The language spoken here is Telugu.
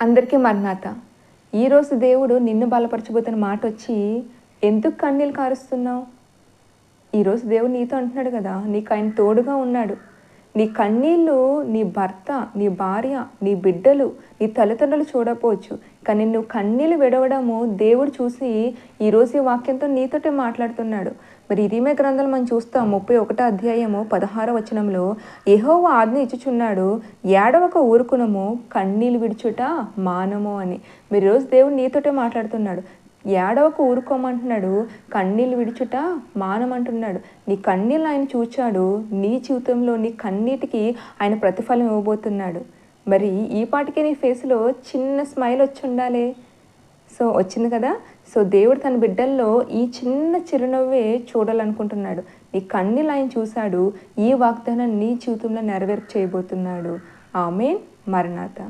అందరికీ మరణాత. ఈరోజు దేవుడు నిన్ను బలపరచబోతున్న మాట వచ్చి, ఎందుకు కన్నీళ్ళు కారుస్తున్నావు? ఈరోజు దేవుడు నీతో అంటున్నాడు కదా, నీకు ఆయన తోడుగా ఉన్నాడు. నీ కన్నీళ్ళు నీ భర్త, నీ భార్య, నీ బిడ్డలు, నీ తల్లిదండ్రులు చూడకపోవచ్చు, కానీ నువ్వు కన్నీళ్ళు విడవడము దేవుడు చూసి ఈరోజు ఈ వాక్యంతో నీతోటే మాట్లాడుతున్నాడు. మరి ఇరిమియా గ్రంథంలో మనం చూస్తాం 31వ అధ్యాయము 16వ వచనంలో, యెహోవా ఆజ్ఞ ఇచ్చుచున్నాడు, ఏడవక ఊరుకునము, కన్నీళ్ళు విడుచుట మానము అని. మరి ఈరోజు దేవుడు నీతోటే మాట్లాడుతున్నాడు. ఏడవకు ఊరుకోమంటున్నాడు, కన్నీళ్ళు విడుచుట మానమంటున్నాడు. నీ కన్నీళ్ళు ఆయన చూచాడు, నీ జీవితంలో నీ కన్నీటికి ఆయన ప్రతిఫలం ఇవ్వబోతున్నాడు. మరి ఈ పాటికే నీ ఫేస్లో చిన్న స్మైల్ వచ్చి ఉండాలి. సో వచ్చింది కదా. సో దేవుడు తన బిడ్డల్లో ఈ చిన్న చిరునవ్వే చూడాలనుకుంటున్నాడు. నీ కన్నీళ్ళు ఆయన చూశాడు, ఈ వాగ్దానాన్ని నీ జీవితంలో నెరవేర్పు చేయబోతున్నాడు. ఆమేన్. మరణాత.